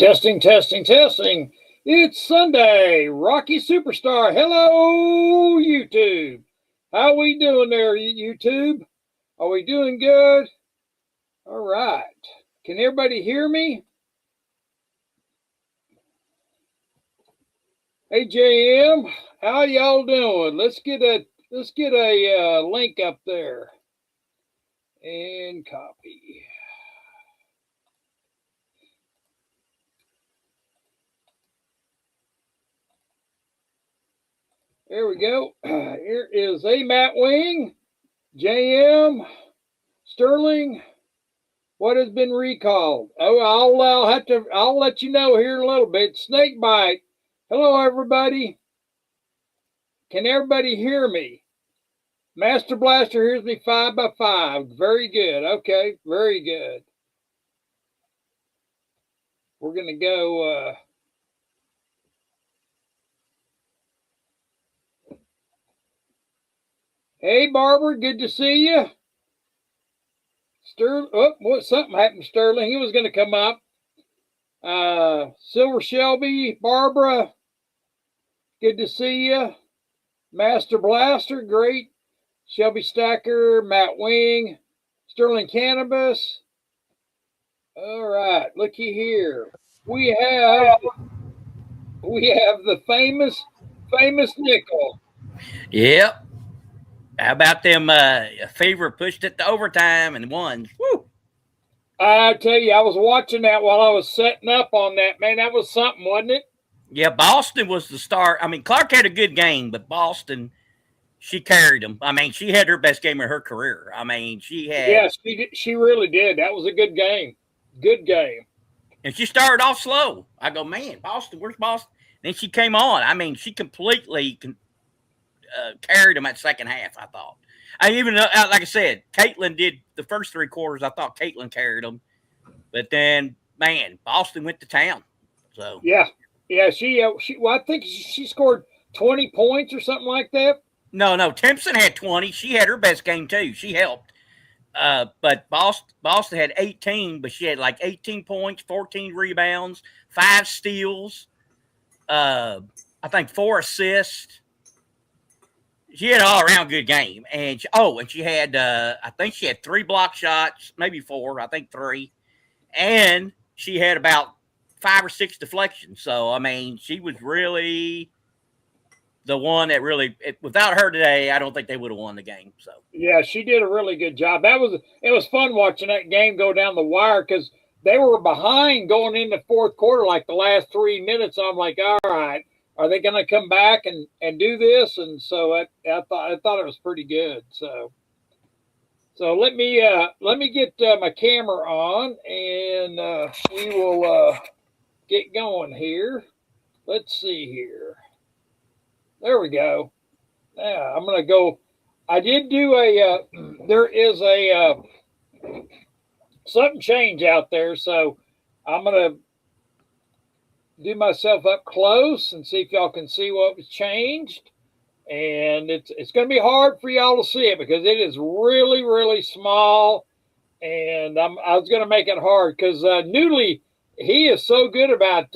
Testing, testing, testing. It's Sunday. Rocky Superstar. Hello, YouTube. How we doing there, YouTube? Are we doing good? All right. Can everybody hear me? Hey, JM. How y'all doing? Let's get a link up there and copy. There we go. Here is a Matt Wing, JM, Sterling. What has been recalled? Oh, I'll let you know here in a little bit. Snake bite. Hello, everybody. Can everybody hear me? Master Blaster hears me 5x5. Very good. Okay, very good. We're gonna go. Hey, Barbara, good to see you. Something happened to Sterling. He was going to come up. Silver Shelby, Barbara, good to see you. Master Blaster, great. Shelby Stacker, Matt Wing, Sterling Cannabis. All right, looky here. We have the famous nickel. Yep. How about them? Fever pushed it to overtime and won. Woo! I tell you, I was watching that while I was setting up on that. Man, that was something, wasn't it? Yeah, Boston was the star. I mean, Clark had a good game, but Boston, she carried them. I mean, she had her best game of her career. I mean, she had. Yes, she really did. That was a good game. Good game. And she started off slow. I go, man, Boston, where's Boston? Then she came on. I mean, she completely carried them at second half, I thought. Like I said, Caitlin did the first three quarters. I thought Caitlin carried them. But then, man, Boston went to town. So yeah. Well, I think she scored 20 points or something like that. No, Timpson had 20. She had her best game, too. She helped. But Boston had 18, but she had like 18 points, 14 rebounds, 5 steals, I think 4 assists. She had an all-around good game. And she had, I think she had 3 block shots, maybe 4, I think 3. And she had about 5 or 6 deflections. So, I mean, she was really the one that really, without her today, I don't think they would have won the game. So yeah, she did a really good job. It was fun watching that game go down the wire because they were behind going into fourth quarter, like the last 3 minutes. I'm like, all right, are they going to come back and do this? And so I thought it was pretty good. So let me get my camera on and we will get going here. Let's see here. There we go. Yeah, I'm going to go. I did do there is a something change out there. So I'm going to do myself up close and see if y'all can see what was changed. And it's going to be hard for y'all to see it because it is really, really small. And I was going to make it hard because Noodly, he is so good about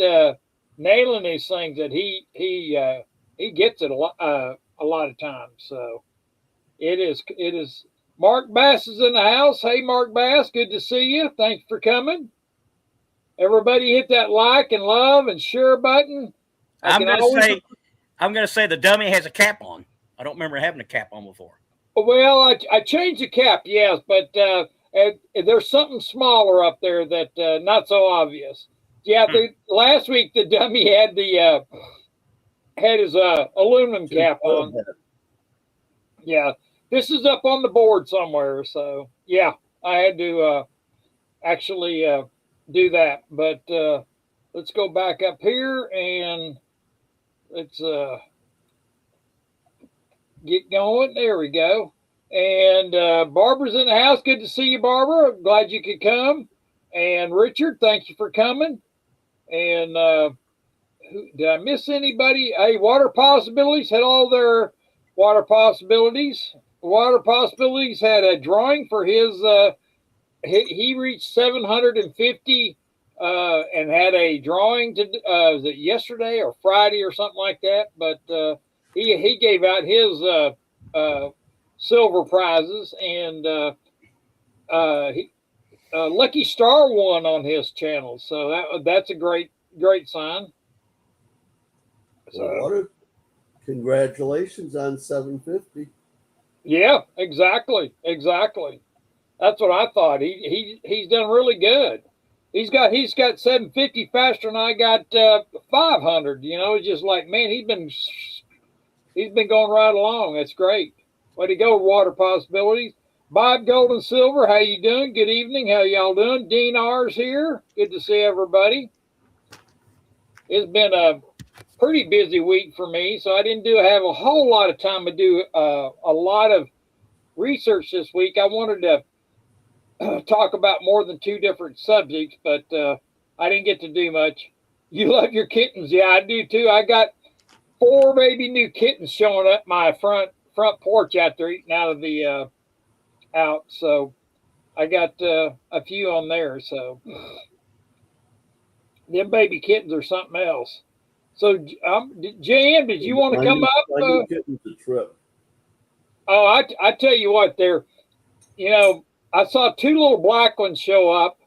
nailing these things that he gets it a lot of times. So it is. Mark Bass is in the house. Hey, Mark Bass, good to see you. Thanks for coming. Everybody hit that like and love and share button. I'm gonna say the dummy has a cap on. I don't remember having a cap on before. Well, I changed the cap, yes, but there's something smaller up there that not so obvious. Yeah, last week the dummy had his aluminum cap on. Yeah, this is up on the board somewhere. So yeah, I had to actually do that. But let's go back up here and let's get going. There we go. And Barbara's in the house. Good to see you, Barbara. Glad you could come. And Richard, thank you for coming. And did I miss anybody? Hey, Water Possibilities had all their Water Possibilities. Water Possibilities had a drawing for his, he reached 750 and had a drawing to was it yesterday or Friday or something like that. But he gave out his silver prizes, and Lucky Star won on his channel. So that's a great sign. So, congratulations on 750. Yeah, exactly. That's what I thought. He's done really good. He's got 750 faster than I got 500. You know, it's just like, man, he's been going right along. That's great. Way to go, Water Possibilities. Bob Gold and Silver, how you doing? Good evening. How y'all doing? Dean R's here. Good to see everybody. It's been a pretty busy week for me, so I didn't have a whole lot of time to do a lot of research this week. I wanted to talk about more than 2 different subjects, but I didn't get to do much. You love your kittens. Yeah, I do too. I got 4 baby new kittens showing up my front porch out there eating out of the out. So I got a few on there. So them baby kittens are something else. So Jan, did you want to come up? Kittens a trip. Oh, I tell you what, I saw 2 little black ones show up,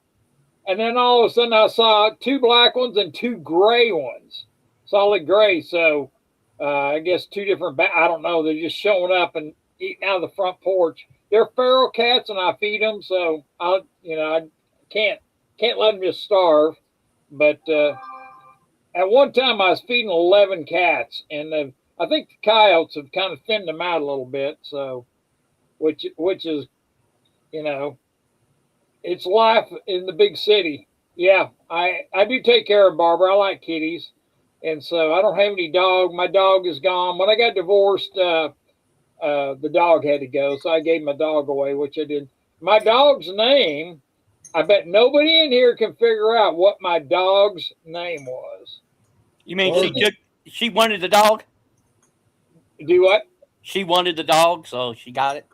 and then all of a sudden I saw 2 black ones and 2 gray ones, solid gray. So I guess 2 different. I don't know. They're just showing up and eating out of the front porch. They're feral cats, and I feed them, so I can't let them just starve. But at one time I was feeding 11 cats, and I think the coyotes have kind of thinned them out a little bit. So, which is, it's life in the big city. Yeah, I do take care of Barbara. I like kitties, and so I don't have any dog. My dog is gone. When I got divorced, the dog had to go, so I gave my dog away, which I did. My dog's name, I bet nobody in here can figure out what my dog's name was. You mean she wanted the dog? Do what? She wanted the dog, so she got it.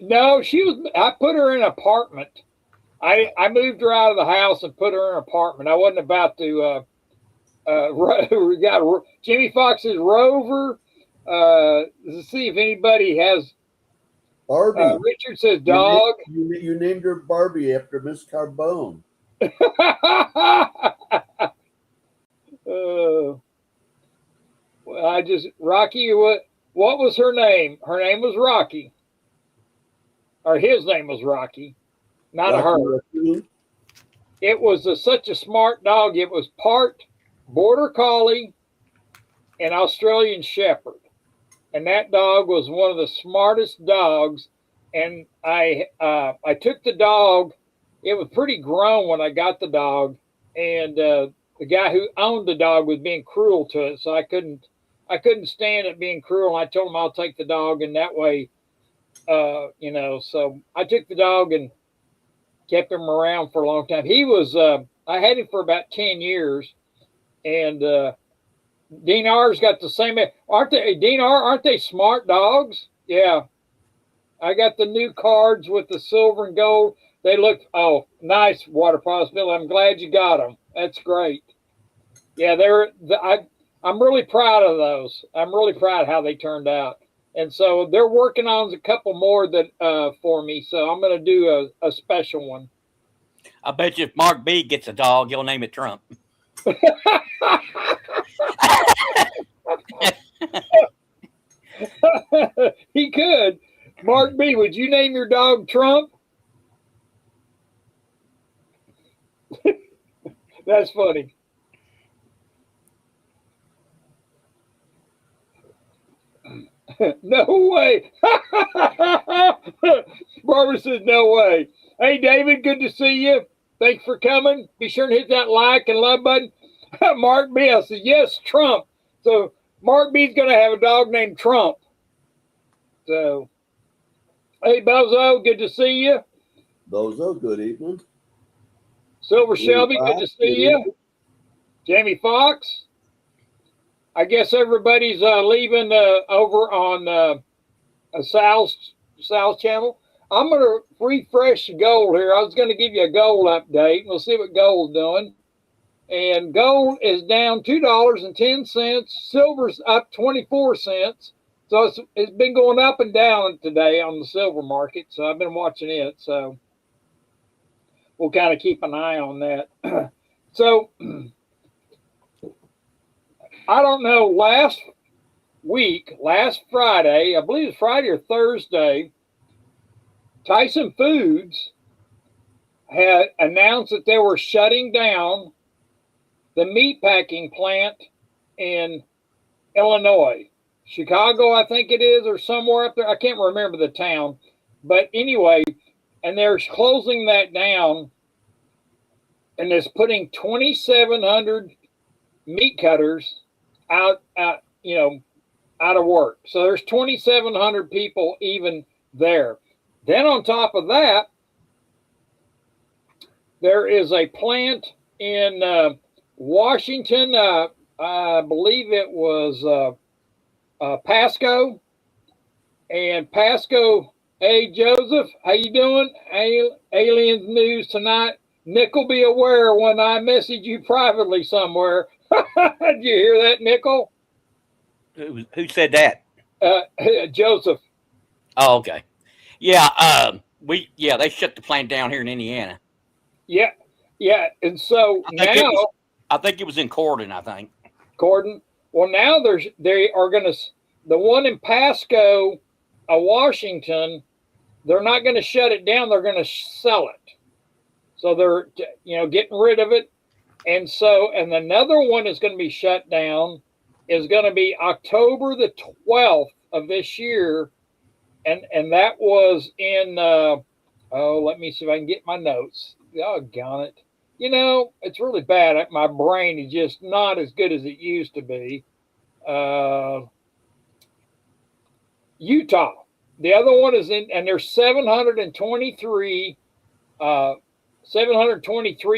No, I put her in an apartment. I moved her out of the house and put her in an apartment. I wasn't about to. We got Jimmy Fox's Rover. Let's see if anybody has. Barbie. Richard says dog. You named her Barbie after Miss Carbone. Rocky. What was her name? Her name was Rocky. Or his name was Rocky, not her. It was such a smart dog. It was part Border Collie and Australian Shepherd. And that dog was one of the smartest dogs. And I took the dog. It was pretty grown when I got the dog. And the guy who owned the dog was being cruel to it. So I couldn't stand it being cruel. And I told him I'll take the dog. And that way, so I took the dog and kept him around for a long time. He was, I had him for about 10 years. And DNR's got the same, aren't they smart dogs? Yeah. I got the new cards with the silver and gold. They look, nice, Water Possibility. I'm glad you got them. That's great. Yeah, I'm really proud of those. I'm really proud of how they turned out. And so they're working on a couple more that for me. So I'm going to do a special one. I bet you if Mark B gets a dog, he'll name it Trump. He could. Mark B, would you name your dog Trump? That's funny. No way. Barbara says no way. Hey, David, good to see you. Thanks for coming. Be sure to hit that like and love button. Mark B, I said, yes, Trump. So Mark B's going to have a dog named Trump. So, hey, Bozo, good to see you. Bozo, good evening. Silver Shelby, good to see you. Jamie Fox. I guess everybody's leaving over on Sal's channel. I'm going to refresh the gold here. I was going to give you a gold update. We'll see what gold's doing. and gold is down $2.10. Silver's up 24 cents. So it's been going up and down today on the silver market. So I've been watching it. So we'll kind of keep an eye on that. So I don't know. Last Friday, I believe it's Friday or Thursday, Tyson Foods had announced that they were shutting down the meatpacking plant in Illinois. Chicago, I think it is, or somewhere up there. I can't remember the town. But anyway, and they're closing that down, and it's putting 2,700 meat cutters out of work. So there's 2,700 people even there. Then on top of that, there is a plant in Washington. I believe it was Pasco. And Pasco, hey Joseph, how you doing? Aliens news tonight. Nickel, be aware when I message you privately somewhere. Did you hear that, Nickel? Who said that? Joseph. Oh, okay. Yeah, they shut the plant down here in Indiana. Yeah, and so I think it was in Corden. I think Corden. Well, now they are going to, the one in Pasco, Washington. They're not going to shut it down. They're going to sell it. So they're getting rid of it, and another one is going to be shut down. Is going to be October the 12th of this year, and that was in let me see if I can get my notes. Doggone it. It's really bad. My brain is just not as good as it used to be. Utah. The other one is and there's 723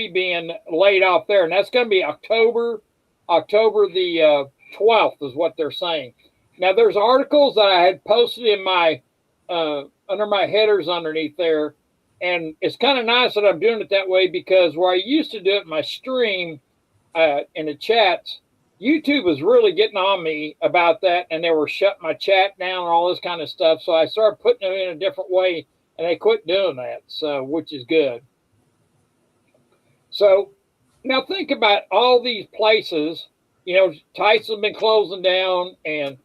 being laid off there, and that's going to be October the 12th is what they're saying. Now there's articles that I had posted in my under my headers underneath there, and it's kind of nice that I'm doing it that way, because where I used to do it in my stream in the chats, YouTube was really getting on me about that, and they were shutting my chat down and all this kind of stuff. So I started putting it in a different way, and they quit doing that, so which is good. So now think about all these places. Tyson's been closing down, and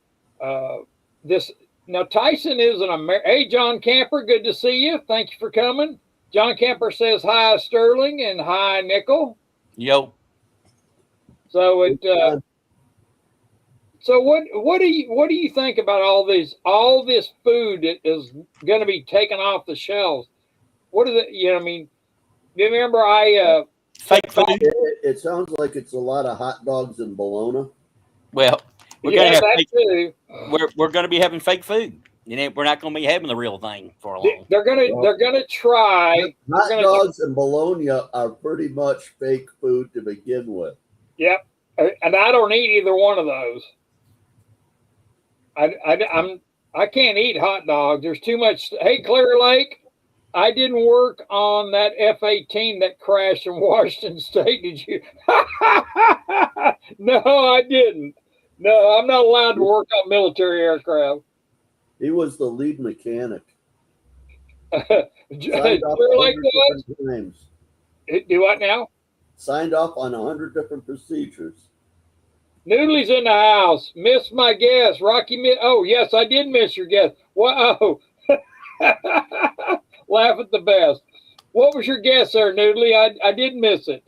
this. Now, Tyson is an American. Hey, John Camper, good to see you. Thank you for coming. John Camper says hi, Sterling, and hi, Nickel. Yo. So so what do you think about all this food that is going to be taken off the shelves? What is it? Do you remember fake food? It sounds like it's a lot of hot dogs and bologna. Well, we're going to have too. We're going to be having fake food. We're not going to be having the real thing for a long. They're going to try. Hot dogs and bologna are pretty much fake food to begin with. Yep, and I don't eat either one of those. I can't eat hot dogs. There's too much. Hey, Clear Lake, I didn't work on that F-18 that crashed in Washington State. Did you? No, I didn't. No, I'm not allowed to work on military aircraft. He was the lead mechanic. Clear Lake was? Do what now? Signed off on 100 different procedures. Noodly's in the house. Missed my guess. Rocky. Oh, yes, I did miss your guess. Wow. Laugh at the best. What was your guess there, Noodly? I did miss it.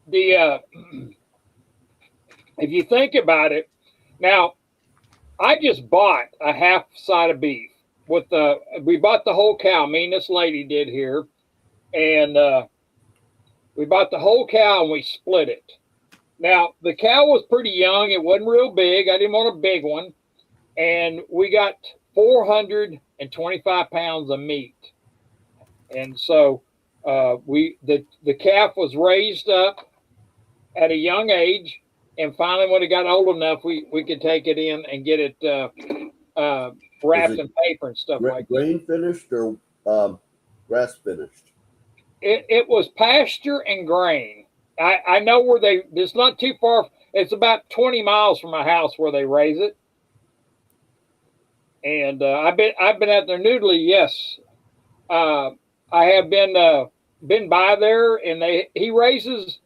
If you think about it, now I just bought a half side of beef we bought the whole cow. Me and this lady did here, and we bought the whole cow and we split it. Now the cow was pretty young; it wasn't real big. I didn't want a big one, and we got 425 pounds of meat, and so the calf was raised up at a young age, and finally when it got old enough, we could take it in and get it wrapped in paper and stuff like that. Grain finished or grass finished? it was pasture and grain. I know where it's not too far. It's about 20 miles from my house where they raise it. And I've been at their noodly. Yes, I have been by there, and he raises.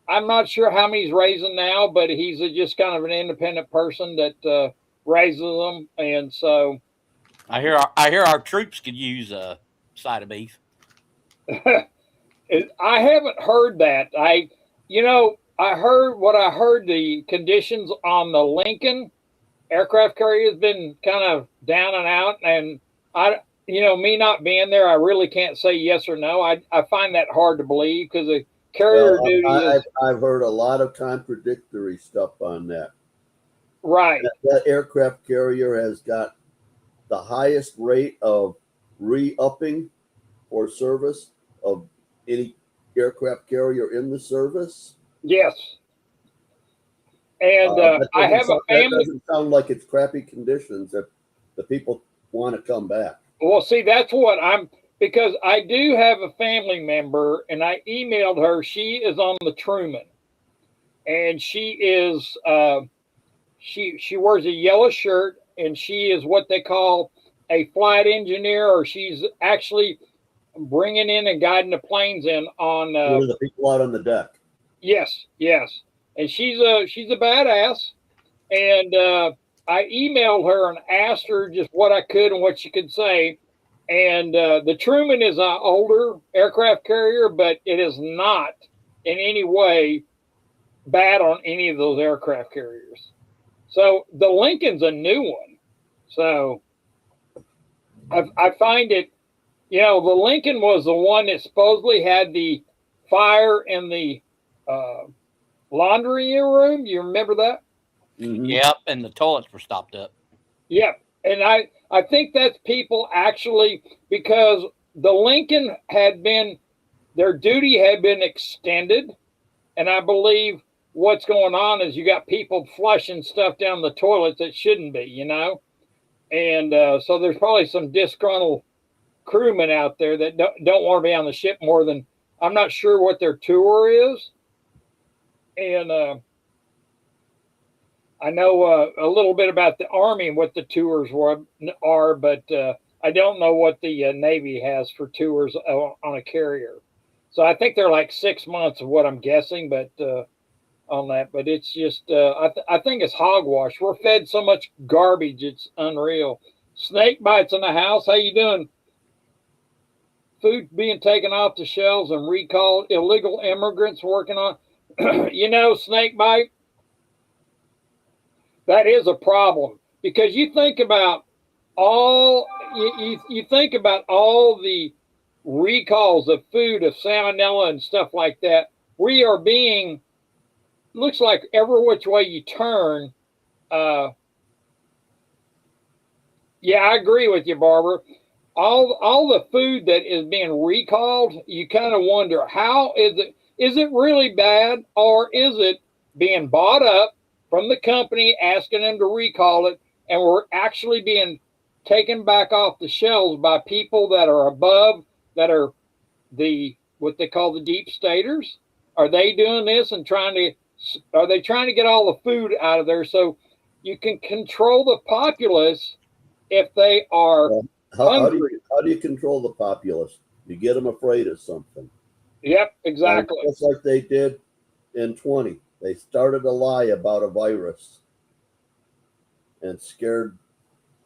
I'm not sure how many he's raising now, but he's just kind of an independent person that raises them, and so I hear our troops could use a side of beef. I haven't heard that. I heard the conditions on the Lincoln aircraft carrier has been kind of down and out, and me not being there, I really can't say yes or no. I find that hard to believe because the carrier duty is. I've heard a lot of contradictory stuff on that. Right. That aircraft carrier has got the highest rate of re-upping for service of any aircraft carrier in the service. Yes. And I have a family. That doesn't sound like it's crappy conditions if the people want to come back. Well, see, that's what because I do have a family member, and I emailed her. She is on the Truman, and she is she wears a yellow shirt, and she is what they call a flight engineer, or she's actually bringing in and guiding the planes in on the people out on the deck. Yes, and she's a badass, and I emailed her and asked her just what I could and what she could say. And the Truman is an older aircraft carrier, but it is not in any way bad on any of those aircraft carriers. So the Lincoln's a new one. So I find it, the Lincoln was the one that supposedly had the fire in the laundry room. You remember that? Mm-hmm. Yep, and the toilets were stopped up. Yep, and I think that's people actually, because the Lincoln their duty had been extended, and I believe what's going on is you got people flushing stuff down the toilets that shouldn't be, and so there's probably some disgruntled crewmen out there that don't want to be on the ship more than, I'm not sure what their tour is, and I know a little bit about the Army and what the tours are, but I don't know what the Navy has for tours on a carrier. So I think they're like 6 months of what I'm guessing, but on that. But it's just, I think it's hogwash. We're fed so much garbage, it's unreal. Snake bites in the house. How you doing? Food being taken off the shelves and recalled. Illegal immigrants working on. Snake bite. That is a problem because you think about you think about all the recalls of food, of salmonella and stuff like that. We are being, looks like every which way you turn. Yeah, I agree with you, Barbara. All the food that is being recalled, you kind of wonder, how is it? Is it really bad, or is it being bought up from the company, asking them to recall it, and we're actually being taken back off the shelves by people that are above, that are what they call the deep staters? Are they doing this and are they trying to get all the food out of there so you can control the populace if they are hungry? How do you control the populace? You get them afraid of something. Yep, exactly. Just like they did in 20. They started a lie about a virus and scared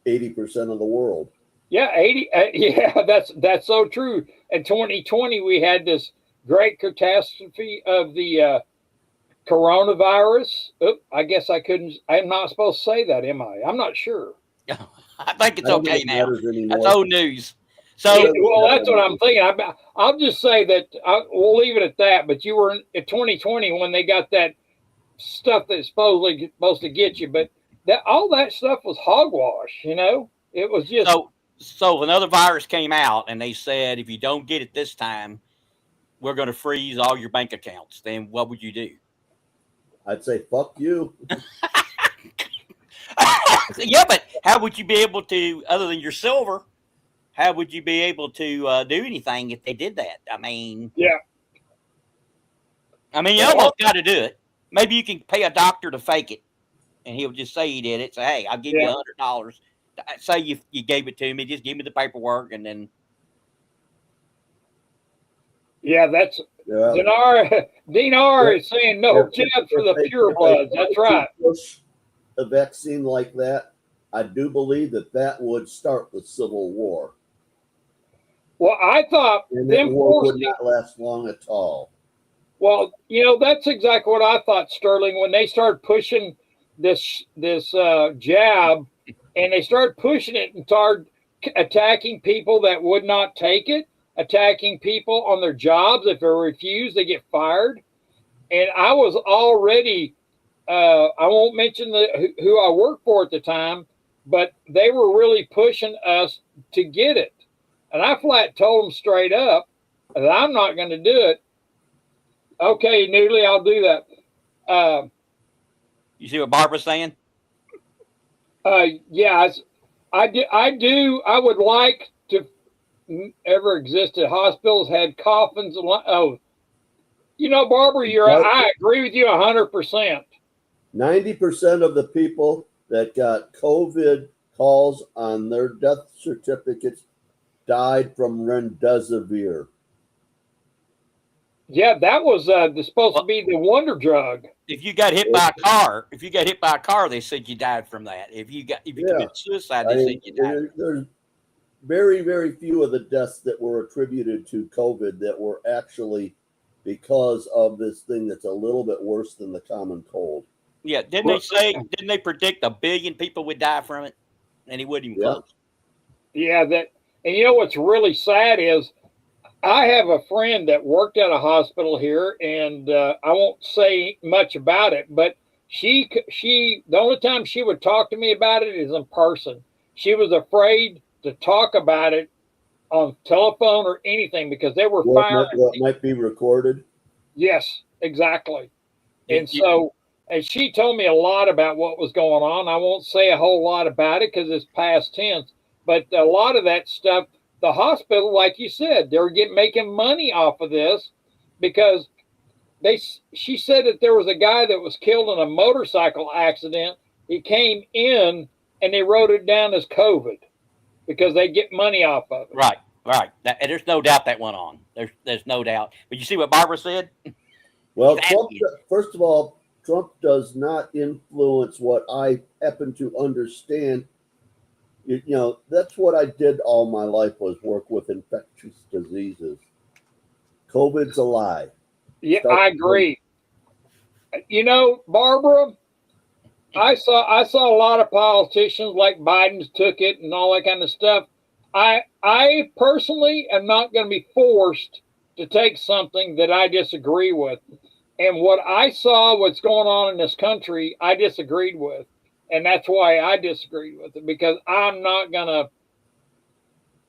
80% of the world. Yeah, 80. Yeah, that's so true. In 2020, we had this great catastrophe of the coronavirus. I guess I'm not supposed to say that, am I? I'm not sure. I think it's okay now. That's old news. So, well, that's what I'm thinking. I'll just say that we'll leave it at that. But you were in 2020 when they got that stuff that's supposedly supposed to get you, but all that stuff was hogwash. It was just. So another virus came out, and they said if you don't get it this time, we're going to freeze all your bank accounts. Then what would you do? I'd say fuck you. Yeah, but how would you be able to, other than your silver? how would you be able to do anything if they did that? Yeah. You almost got to do it. Maybe you can pay a doctor to fake it, and he'll just say he did it. Say, hey, I'll give you $100. Say you gave it to me. Just give me the paperwork, and then. Yeah, that's Dinar is saying no jab for the purebloods. That's right. A vaccine like that, I do believe that would start the Civil War. Well, I thought that war would not last long at all. Well, that's exactly what I thought, Sterling, when they started pushing this jab, and they started pushing it and started attacking people that would not take it, attacking people on their jobs. If they refuse, they get fired. And I was already, I won't mention who I worked for at the time, but they were really pushing us to get it. And I flat told them straight up that I'm not going to do it. Okay, Noodly, I'll do that. You see what Barbara's saying? Yeah, I do. I would like to ever existed. Hospitals had coffins. Oh, Barbara, I agree with you 100%. 90% of the people that got COVID calls on their death certificates died from remdesivir. Yeah, that was supposed to be the wonder drug. If you got hit by a car, they said you died from that. If you committed suicide, they said you died. There's very, very few of the deaths that were attributed to COVID that were actually because of this thing that's a little bit worse than the common cold. Yeah, didn't they predict 1 billion people would die from it? And he wouldn't even close. Yeah, and what's really sad is I have a friend that worked at a hospital here, and I won't say much about it, but she the only time she would talk to me about it is in person. She was afraid to talk about it on telephone or anything because they were firing. What might be recorded? Yes, exactly. And she told me a lot about what was going on. I won't say a whole lot about it because it's past tense, but a lot of that stuff, the hospital, like you said, they were making money off of this because she said that there was a guy that was killed in a motorcycle accident. He came in and they wrote it down as COVID because they get money off of it. Right. There's no doubt that went on. There's no doubt. But you see what Barbara said? Well, first of all, Trump does not influence what I happen to understand. That's what I did all my life was work with infectious diseases. COVID's a lie. Yeah, I agree. Barbara, I saw a lot of politicians like Biden's took it and all that kind of stuff. I personally am not going to be forced to take something that I disagree with. And what I saw, what's going on in this country, I disagreed with. And that's why I disagreed with it, because I'm not gonna.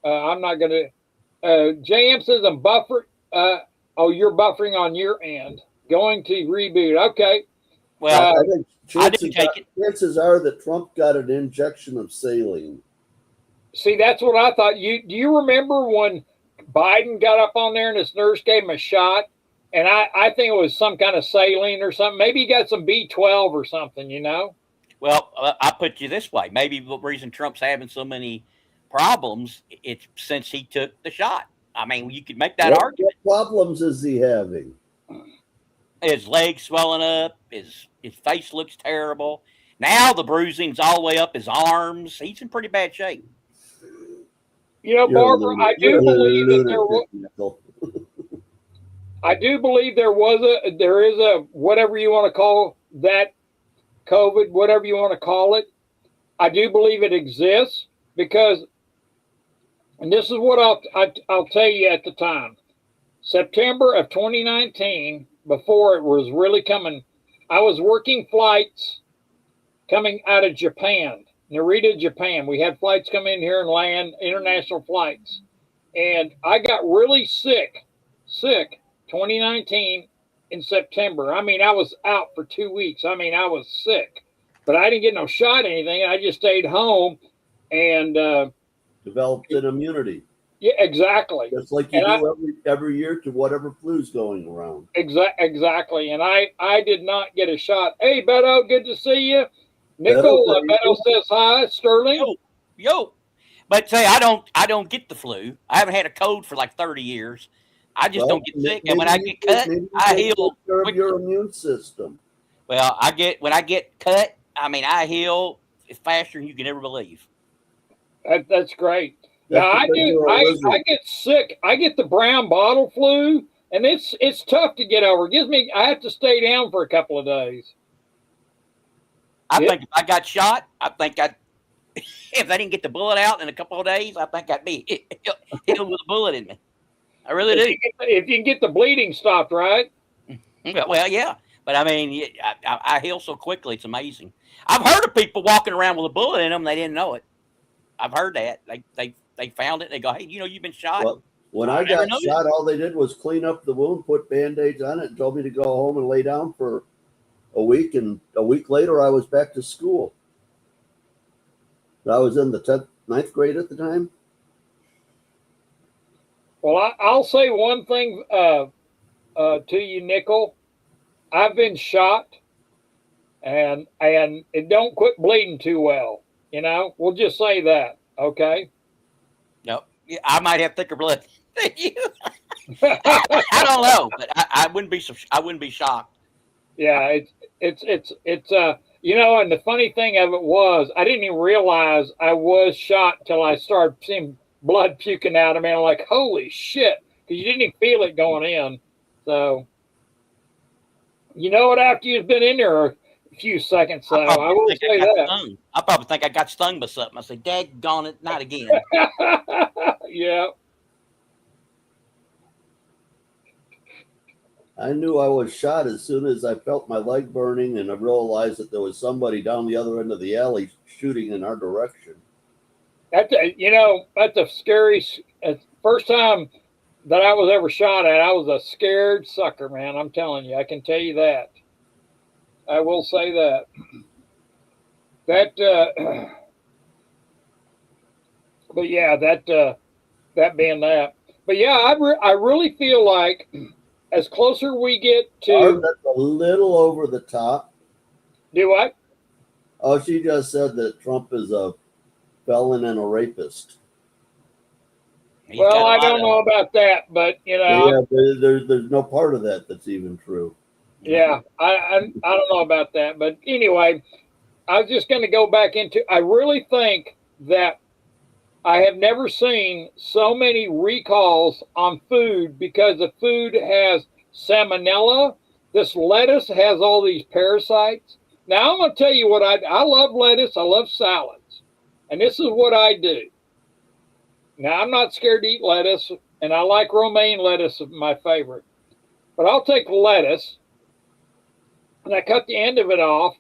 JM says I'm buffer. You're buffering on your end. Going to reboot. Okay. Well, I think chances are that Trump got an injection of saline. See, that's what I thought. Do you remember when Biden got up on there and this nurse gave him a shot? And I think it was some kind of saline or something. Maybe he got some B12 or something, Well, I'll put you this way. Maybe the reason Trump's having so many problems, it's since he took the shot. You could make that argument. What problems is he having? His legs swelling up. His face looks terrible. Now the bruising's all the way up his arms. He's in pretty bad shape. Barbara, I do believe that there was. I do believe there is a whatever you want to call that COVID, whatever you want to call it. I do believe it exists because, and this is what I'll tell you at the time, September of 2019, before it was really coming, I was working flights coming out of Japan, Narita, Japan. We had flights come in here and land, international flights. And I got really sick, 2019 in September. I was out for 2 weeks. I was sick, but I didn't get no shot or anything. I just stayed home and developed an immunity. Yeah, exactly. Just like you do every year to whatever flu's going around. Exactly. And I did not get a shot. Hey, Beto, good to see you. Nickel, Beto says hi. Sterling. Yo. But say I don't get the flu. I haven't had a cold for like 30 years. I just don't get sick. And when I get cut, I heal. Care of your immune system. Well, when I get cut, I mean, I heal faster than you can ever believe. That's great. Now I get sick. I get the brown bottle flu, and it's tough to get over. I have to stay down for a couple of days. I think if I got shot, if I didn't get the bullet out in a couple of days, I think I'd be hit with a bullet in me. I really do. If you can get the bleeding stopped, right? Well, yeah. But I mean, I heal so quickly. It's amazing. I've heard of people walking around with a bullet in them. They didn't know it. I've heard that. They found it. They go, hey, you've been shot. Well, when I got shot, all they did was clean up the wound, put Band-Aids on it, and told me to go home and lay down for a week. And a week later, I was back to school. I was in the 9th grade at the time. Well, I'll say one thing to you, Nickel. I've been shot, and it don't quit bleeding too well. We'll just say that. Okay. No, I might have thicker blood than you. I don't know, but I wouldn't be shocked. Yeah, it's and the funny thing of it was I didn't even realize I was shot until I started seeing blood puking out of me. I'm like, holy shit, because you didn't even feel it going in. So, after you've been in there a few seconds, so I will say that. I probably think I got stung by something. I say, daggone it, not again. Yeah. I knew I was shot as soon as I felt my leg burning and I realized that there was somebody down the other end of the alley shooting in our direction. That's a scary first time that I was ever shot at. I was a scared sucker, man. I'm telling you, I can tell you that. I will say that. But yeah, that being that. But yeah, I really feel like as closer we get to that's a little over the top. Do what? Oh, she just said that Trump is a felon and a rapist. Well, I don't know about that, but yeah, there's no part of that that's even true. Yeah, I don't know about that, but anyway, I was just going to go back into. I really think that I have never seen so many recalls on food because the food has salmonella. This lettuce has all these parasites. Now I'm going to tell you what I love lettuce. I love salads, and this is what I do. Now I'm not scared to eat lettuce, and I like romaine lettuce, my favorite. But I'll take lettuce, and I cut the end of it off,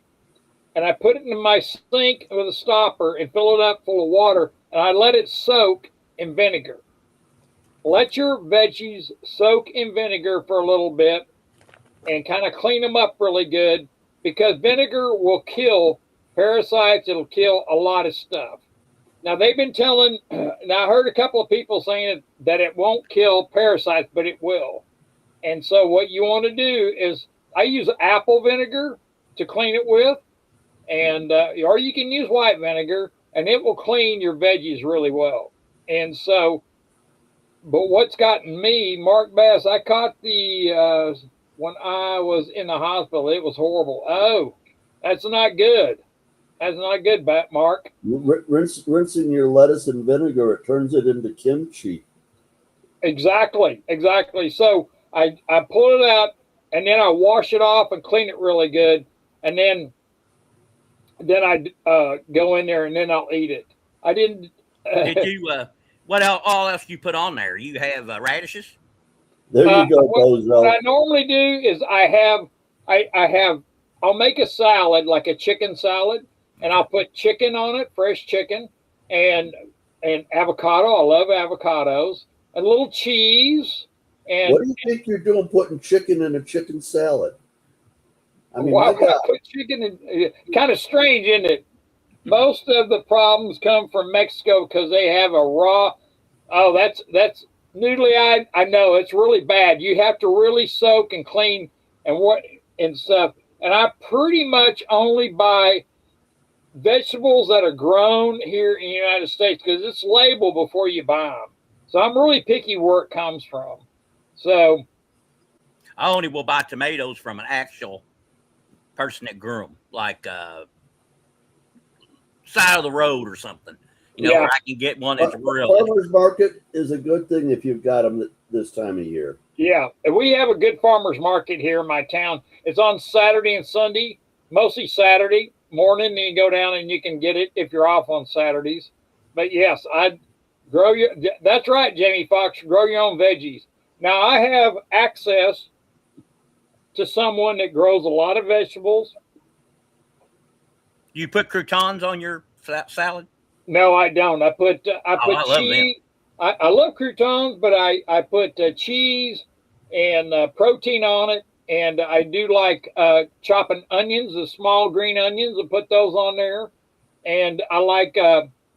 and I put it in my sink with a stopper and fill it up full of water, and I let it soak in vinegar. Let your veggies soak in vinegar for a little bit and kind of clean them up really good because vinegar will kill parasites. It'll kill a lot of stuff. Now, they've been telling, now I heard a couple of people saying that it won't kill parasites, but it will. And so what you want to do is, I use apple vinegar to clean it with, and or you can use white vinegar, and it will clean your veggies really well. And so, but what's gotten me, Mark Bass, I caught when I was in the hospital, it was horrible. Oh, that's not good. That's not good, Mark. Rinsing your lettuce in vinegar, it turns it into kimchi. Exactly. So I pull it out, and then I wash it off and clean it really good, and then I go in there and then I'll eat it. I didn't. Did you? What all else you put on there? You have radishes. There you go, Bozo. What I normally do is I'll make a salad, like a chicken salad, and I'll put chicken on it, fresh chicken, and avocado. I love avocados. A little cheese. And what do you think you're doing putting chicken in a chicken salad? I mean, why would I put chicken in? Kind of strange, isn't it? Most of the problems come from Mexico because they have a raw. Oh, that's noodly. I know it's really bad. You have to really soak and clean and what and stuff. And I pretty much only buy vegetables that are grown here in the United States because it's labeled before you buy them. So I'm really picky where it comes from. So I only will buy tomatoes from an actual person that grew them, like side of the road or something. You know, yeah, where I can get one that's real. Farmers market is a good thing if you've got them this time of year. yeah. And we have a good farmers market here in my town. It's on Saturday and Sunday, mostly Saturday morning. And you go down and you can get it if you're off on Saturdays. But yes, I grow your. That's right, Jamie Foxx. Grow your own veggies. Now I have access to someone that grows a lot of vegetables. You put croutons on your salad? No, I don't. I put I love cheese. I love croutons, but I put cheese and protein on it, and I do like chopping onions, the small green onions, and put those on there. And I like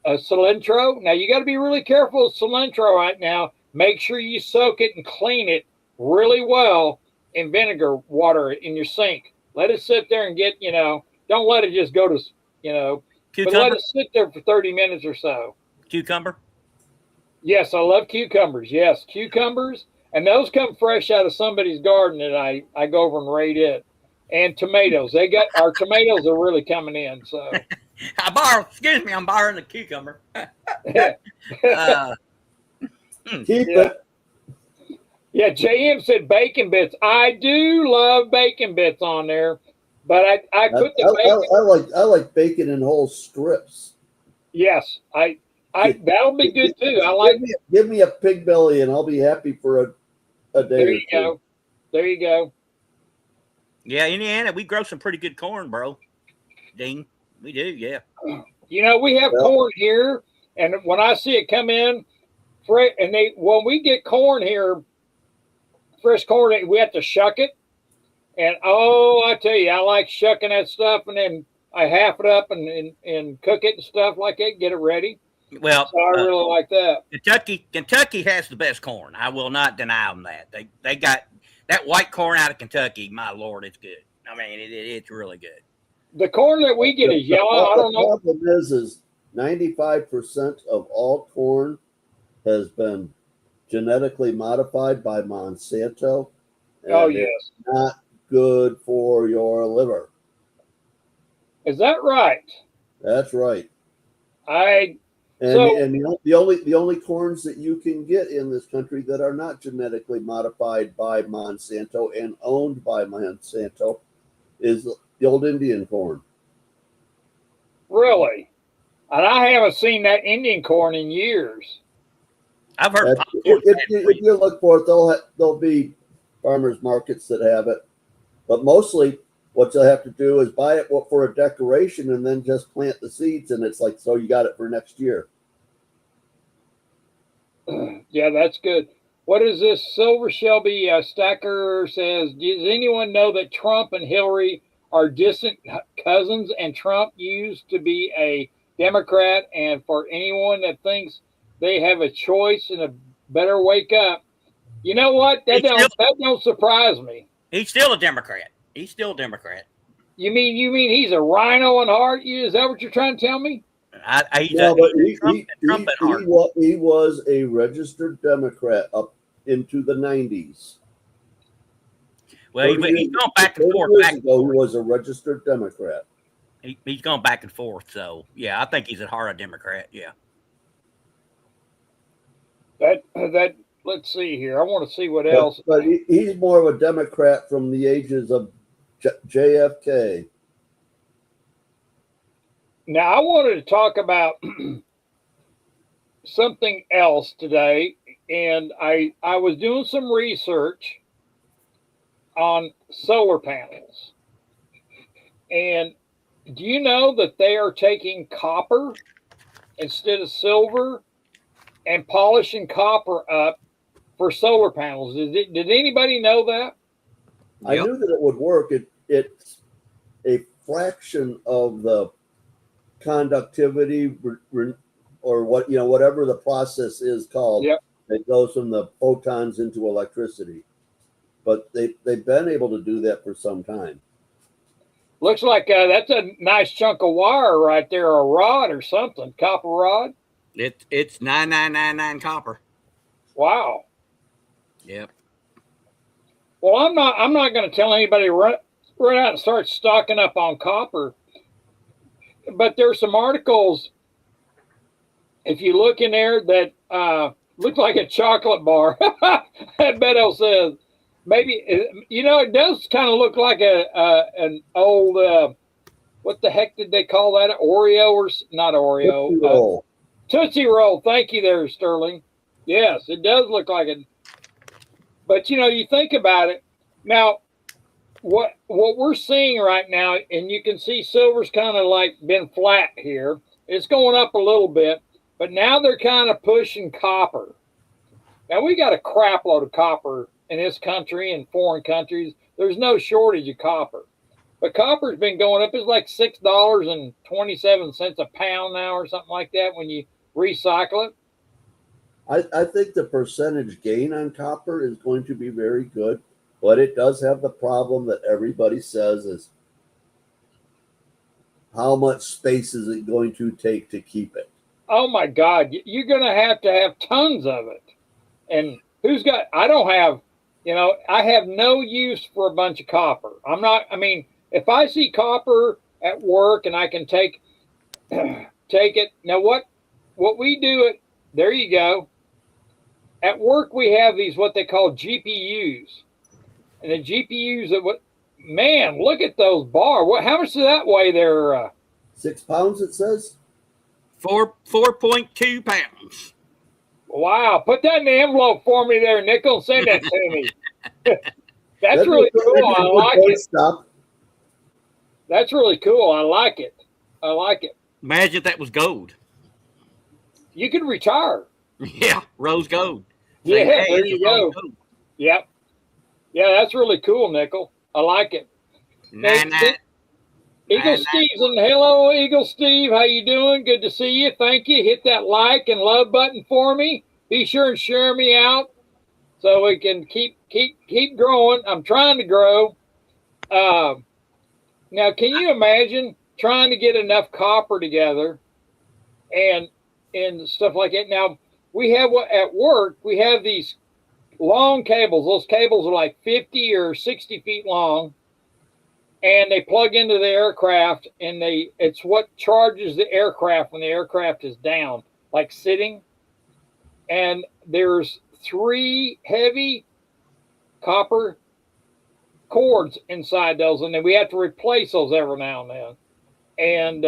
cilantro. Now you got to be really careful with cilantro right now. Make sure you soak it and clean it really well in vinegar water in your sink. Let it sit there and get Don't let it just go to But let it sit there for 30 minutes or so. Cucumber? Yes, I love cucumbers. Yes, cucumbers. And those come fresh out of somebody's garden and I go over and rate it. And tomatoes. Our tomatoes are really coming in. So I'm borrowing the cucumber. Keep it. Yeah, JM said bacon bits. I do love bacon bits on there. But I put the bacon. I like bacon in whole strips. Yes, that'll be good too. I like. Give me a pig belly, and I'll be happy for a day. There you go. There you go. Yeah, Indiana, we grow some pretty good corn, bro. Dean, we do. Yeah. We have corn here, and when I see it come in, when we get corn here, fresh corn, we have to shuck it. And I tell you, I like shucking that stuff, and then I half it up and cook it and stuff like that, get it ready. Well, so I really like that. Kentucky has the best corn. I will not deny them that. They got that white corn out of Kentucky. My Lord, it's good. I mean, it's really good. The corn that we get is yellow. I don't know. The problem is 95% of all corn has been genetically modified by Monsanto. Oh yes, it's not good for your liver. Is that right? That's right. And the only corns that you can get in this country that are not genetically modified by Monsanto and owned by Monsanto is the old Indian corn. Really? And I haven't seen that Indian corn in years. I've heard. If you look for it, there'll be farmers markets that have it, but mostly what you'll have to do is buy it for a decoration and then just plant the seeds, and it's like, so you got it for next year. Yeah, that's good. What is this? Silver Shelby Stacker says, does anyone know that Trump and Hillary are distant cousins, and Trump used to be a Democrat? And for anyone that thinks they have a choice and a better wake up, you know what? That don't surprise me. He's still a Democrat. He's still a Democrat. You mean he's a rhino in heart? Is that what you're trying to tell me? He was a registered Democrat up into the 90s. Well, he's gone back and forth. He was a registered Democrat. He's gone back and forth. So, yeah, I think he's at heart a Democrat. Yeah. That. Let's see here. I want to see what else. But he's more of a Democrat from the ages of JFK. Now, I wanted to talk about something else today, and I was doing some research on solar panels. And do you know that they are taking copper instead of silver and polishing copper up for solar panels? Did anybody know that? I knew that it would work. It's a fraction of the conductivity or what, whatever the process is called. Yep. That goes from the photons into electricity. But they've been able to do that for some time. Looks like that's a nice chunk of wire right there, a rod or something, copper rod. It's 9999 copper. Wow. Yep. Well, I'm not going to tell anybody run out and start stocking up on copper. But there's some articles, if you look in there, that look like a chocolate bar. Beto says maybe it does kind of look like an old what the heck did they call that? Oreo or not Oreo? Tootsie Roll. Tootsie Roll. Thank you there, Sterling. Yes, it does look like it. But you think about it now. What we're seeing right now, and you can see silver's kind of like been flat here. It's going up a little bit, but now they're kind of pushing copper. Now we got a crap load of copper in this country and foreign countries. There's no shortage of copper, but copper's been going up. It's like $6.27 a pound now, or something like that when you recycle it. I think the percentage gain on copper is going to be very good. But it does have the problem that everybody says is how much space is it going to take to keep it? Oh my God, you're going to have tons of it. And I don't have, I have no use for a bunch of copper. If I see copper at work and I can take it. Now what we do there you go. At work we have these, what they call GPUs. And the GPUs look at those bars. How much does that weigh there? 6 pounds, it says. 4.2 pounds. Wow. Put that in the envelope for me there, Nickel. Send that to me. That's really cool. I like it. Stop. That's really cool. I like it. Imagine if that was gold. You could retire. Yeah, rose gold. Yeah, there you go. Yep. Yeah, that's really cool, Nickel. I like it. Eagle Steve's in. Hello, Eagle Steve. How you doing? Good to see you. Thank you. Hit that like and love button for me. Be sure and share me out so we can keep growing. I'm trying to grow. Now, can you imagine trying to get enough copper together and stuff like that? Now, we have at work, we have these long cables. Those cables are like 50 or 60 feet long, and they plug into the aircraft, and it's what charges the aircraft when the aircraft is down, like sitting. And there's 3 heavy copper cords inside those, and then we have to replace those every now and then. And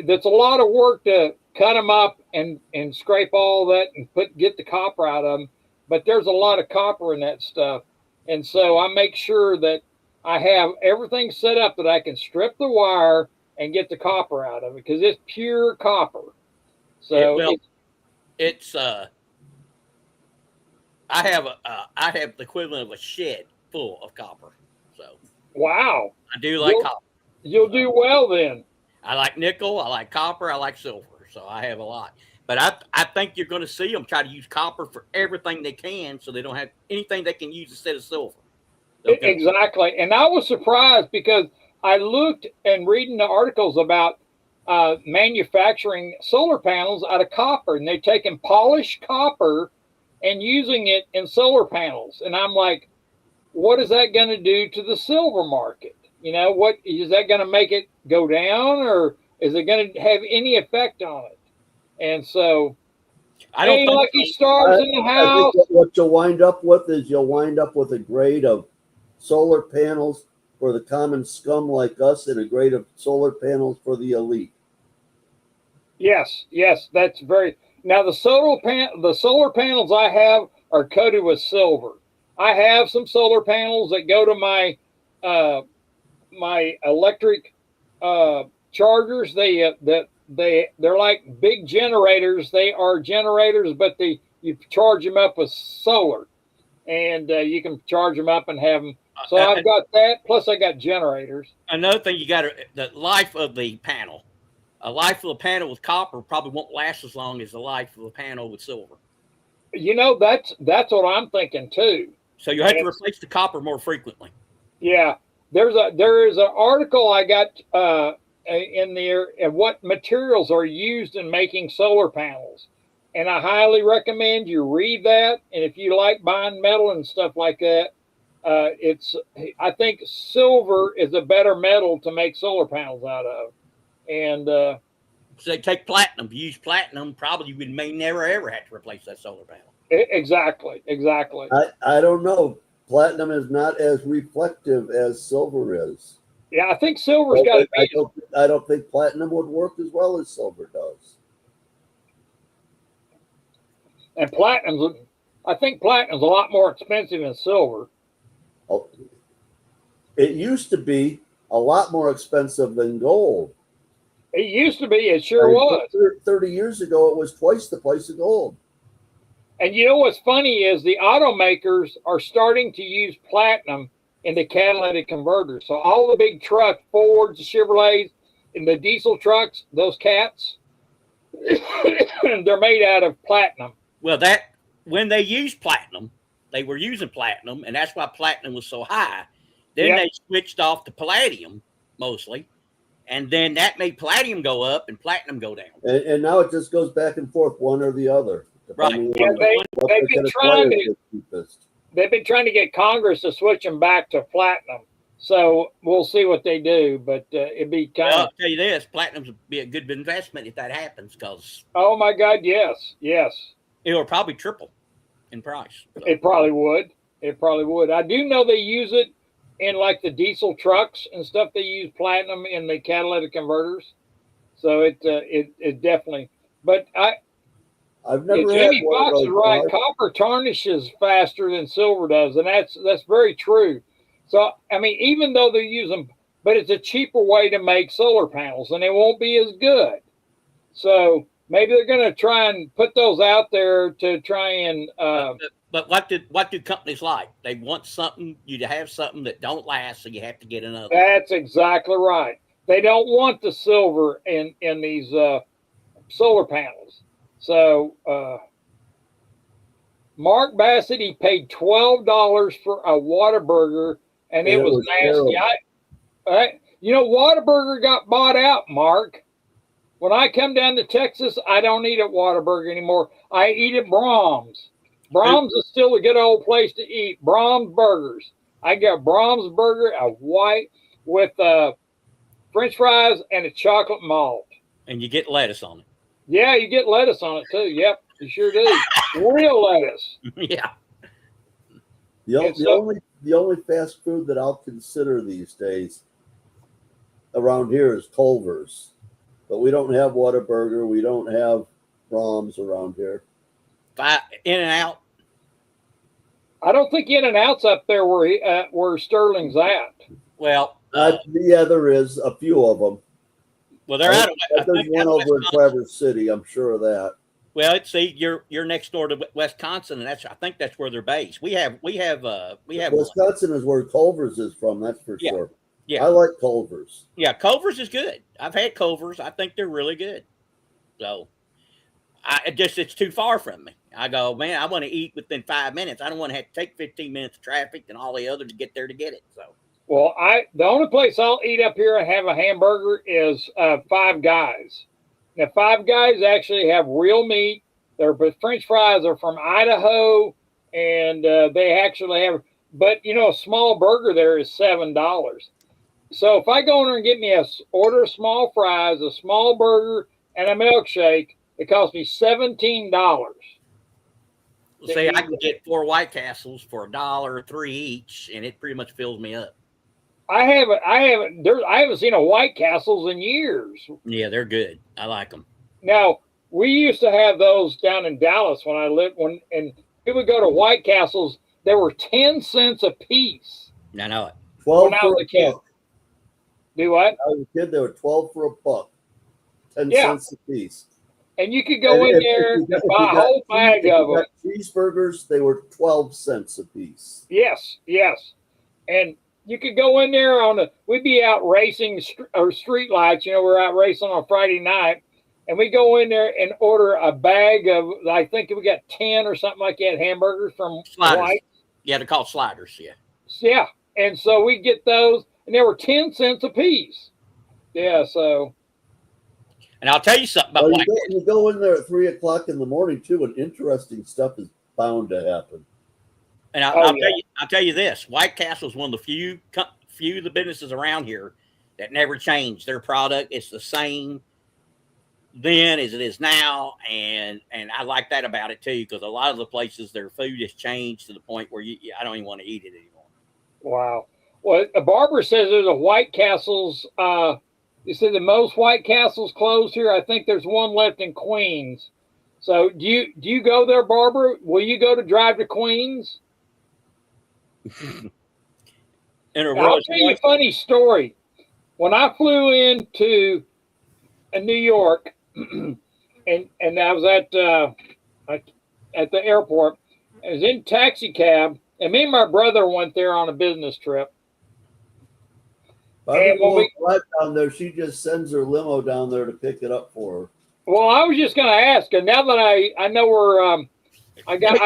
that's a lot of work to cut them up and scrape all that and get the copper out of them. But there's a lot of copper in that stuff. And so I make sure that I have everything set up that I can strip the wire and get the copper out of it, because it's pure copper. So I have the equivalent of a shed full of copper. So wow. I do like copper. You'll do well then. I like nickel, I like copper, I like silver. So I have a lot. But I think you're going to see them try to use copper for everything they can, so they don't have anything they can use instead of silver. Okay. Exactly. And I was surprised because I looked and reading the articles about manufacturing solar panels out of copper, and they're taking polished copper and using it in solar panels. And I'm like, what is that going to do to the silver market? What is that going to make it go down, or is it going to have any effect on it? And so, I don't think lucky stars in the house. I think what you'll wind up with is a grade of solar panels for the common scum like us, and a grade of solar panels for the elite. Yes, that's very. Now the solar panels I have are coated with silver. I have some solar panels that go to my my electric chargers. They're like big generators. They are generators, but you charge them up with solar, and you can charge them up and have them. So I've got that. Plus, I got generators. Another thing, you got the life of the panel. a life of a panel with copper probably won't last as long as the life of a panel with silver. That's what I'm thinking too. So you have to replace the copper more frequently. Yeah, there is an article I got in there of what materials are used in making solar panels, and I highly recommend you read that. And if you like buying metal and stuff like that, I think silver is a better metal to make solar panels out of. And so they take platinum. If you use platinum, probably you may never ever have to replace that solar panel. Exactly. I don't know. Platinum is not as reflective as silver is. Yeah, I think silver's got to be. I don't think platinum would work as well as silver does. And I think platinum's a lot more expensive than silver. Oh, it used to be a lot more expensive than gold. It used to be. It sure was. 30 years ago, it was twice the price of gold. And you know what's funny is the automakers are starting to use platinum in the catalytic converters. So all the big trucks, Fords, Chevrolets, and the diesel trucks, those cats, they're made out of platinum. Well, when they used platinum, they were using platinum, and that's why platinum was so high. Then they switched off to palladium mostly, and then that made palladium go up and platinum go down. And now it just goes back and forth, one or the other. Right. Yeah, they've been trying to get Congress to switch them back to platinum. So we'll see what they do, but it'd be kind of. I'll tell you this: platinum would be a good investment if that happens, because. Oh my God! Yes. It will probably triple in price. So. It probably would. I do know they use it in like the diesel trucks and stuff. They use platinum in the catalytic converters, so it definitely. But I've never Jimmy Fox is right. Copper tarnishes faster than silver does, and that's very true. So I mean, even though they're using, but it's a cheaper way to make solar panels, and it won't be as good. So maybe they're going to try and put those out there to try and. But what do companies like? They want you to have something that don't last, so you have to get another. That's exactly right. They don't want the silver in these solar panels. So Mark Bassett, he paid $12 for a Whataburger, and it was nasty. Whataburger got bought out, Mark. When I come down to Texas, I don't eat at Whataburger anymore. I eat at Brahms. Brahms is still a good old place to eat. Brahms burgers. I got Brahms burger, a white with French fries and a chocolate malt. And you get lettuce on it. Yeah, you get lettuce on it too. Yep, you sure do. Real lettuce. Yeah. The only fast food that I'll consider these days around here is Culver's. But we don't have Whataburger. We don't have Brahms around here. In-N-Out. I don't think In-N-Out's up there where Sterling's at. Well, yeah, there is a few of them. Well, they're out of. There's one over in Traverse City. I'm sure of that. Well, you're next door to Wisconsin, and I think that's where they're based. We have Wisconsin is where Culver's is from. That's for sure. Yeah, I like Culver's. Yeah, Culver's is good. I've had Culver's. I think they're really good. So, it's too far from me. I go, man, I want to eat within 5 minutes. I don't want to have to take 15 minutes of traffic and all the other to get there to get it. So, well, the only place I'll eat up here and have a hamburger is Five Guys. Now, Five Guys actually have real meat. Their French fries are from Idaho, and they actually have. But a small burger there is $7. So if I go in there and get me order of small fries, a small burger, and a milkshake, it costs me $17. See, I can get 4 White Castles for $1.03 each, and it pretty much fills me up. I haven't seen a White Castles in years. Yeah, they're good. I like them. Now, we used to have those down in Dallas when I lived, and we would go to White Castles. They were 10 cents a piece. I know it. 12 for a kid. Do what? When I was a kid, they were 12 for a buck. 10 cents a piece. And you could go in there and buy a whole bag of them. Cheeseburgers, they were 12 cents a piece. Yes. And you could go in there we'd be out racing or street lights. You know, we're out racing on Friday night, and we go in there and order a bag of, I think we got 10 or something like that, hamburgers from Sliders. White. Yeah, they're called sliders. Yeah. Yeah. And so we get those, and they were 10 cents a piece. Yeah. So. And I'll tell you something about White. You go in there at 3 o'clock in the morning too, and interesting stuff is bound to happen. And I'll tell you this: White Castle is one of the few of the businesses around here that never changed their product. It's the same then as it is now, and I like that about it too, because a lot of the places their food has changed to the point where I don't even want to eat it anymore. Wow. Well, Barbara says there's a White Castle's. You said the most White Castles closed here. I think there's one left in Queens. So do you go there, Barbara? Will you go to drive to Queens? I'll tell you a funny story. When I flew into New York, and I was at the airport, I was in taxi cab, and me and my brother went there on a business trip. And when we drive down there, she just sends her limo down there to pick it up for her. Well, I was just going to ask her. Now that I know where I got.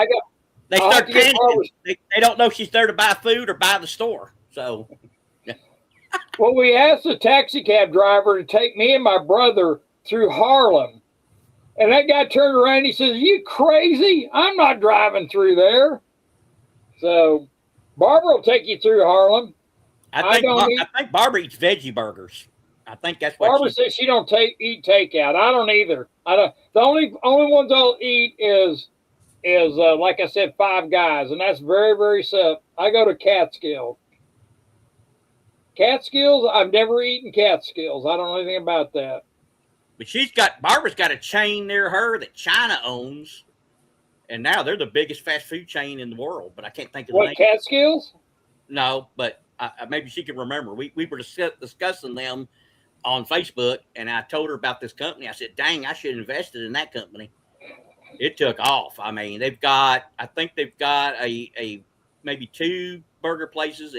They start panicking. They don't know if she's there to buy food or buy the store. So, well, we asked the taxi cab driver to take me and my brother through Harlem, and that guy turned around and he says, "Are you crazy? I'm not driving through there." So, Barbara will take you through Harlem. I think Barbara eats veggie burgers. I think that's what Barbara says she don't eat takeout. I don't either. I don't. The only ones I'll eat is like I said, Five Guys, and that's very, very simple. I go to Catskills. Catskills, I've never eaten Catskills. I don't know anything about that. But Barbara's got a chain near her that China owns, and now they're the biggest fast food chain in the world. But I can't think of the name. Catskills? No, but maybe she can remember. We were discussing them on Facebook, and I told her about this company. I said, "Dang, I should have invested in that company." It took off. I mean, I think they've got a maybe 2 burger places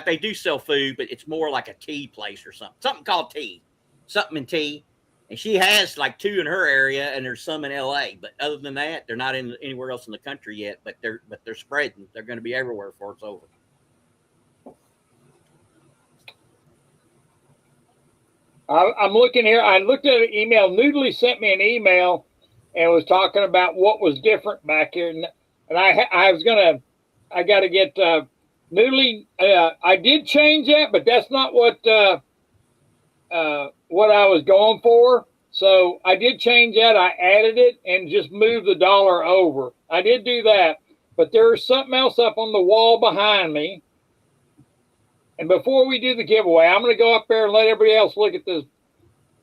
they do sell food, but it's more like a tea place or something called Tea, something in tea. And she has like 2 in her area, and there's some in LA. But other than that, they're not in anywhere else in the country yet. But they're spreading. They're going to be everywhere before it's over. I'm looking here. I looked at an email. Noodly sent me an email and was talking about what was different back here. And I got to get Noodly. I did change that, but that's not what I was going for. So I did change that. I added it and just moved the dollar over. I did do that, but there's something else up on the wall behind me. And before we do the giveaway, I'm going to go up there and let everybody else look at this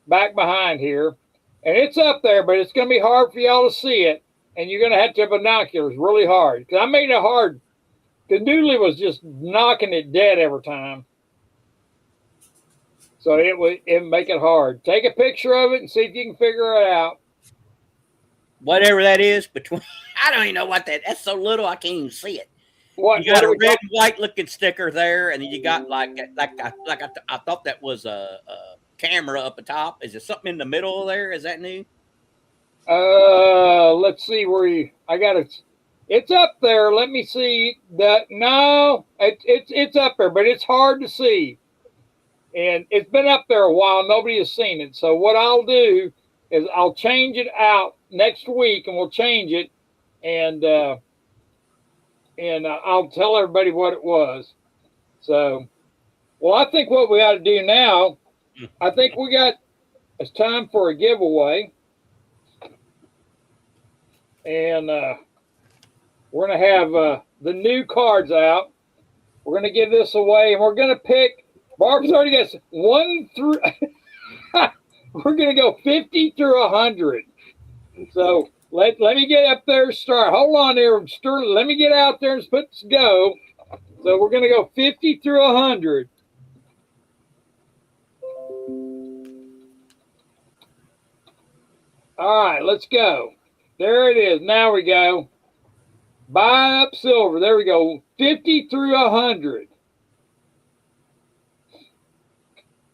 back behind here. And it's up there, but it's going to be hard for y'all to see it. And you're going to have to have binoculars really hard. Because I made it hard. Because Noodly was just knocking it dead every time. So it would make it hard. Take a picture of it and see if you can figure it out. Whatever that is between, I don't even know what that's so little I can't even see it. You got a red and white looking sticker there, and then you got I thought that was a camera up the top. Is it something in the middle there? Is that new? Let's see where I got it. It's up there. Let me see that. No, it's up there, but it's hard to see, and it's been up there a while. Nobody has seen it. So what I'll do is I'll change it out next week, and we'll change it, and I'll tell everybody what it was. So, well, I think what we got to do now, it's time for a giveaway. And we're going to have the new cards out. We're going to give this away, and we're going to pick, Barb's already got 1 through, we're going to go 50 through 100. So, let me get up there and start. Hold on there, Sterling. Let me get out there and let's go. So we're going to go 50 through 100. All right, let's go. There it is. Now we go. Buy up silver. There we go. 50 through 100.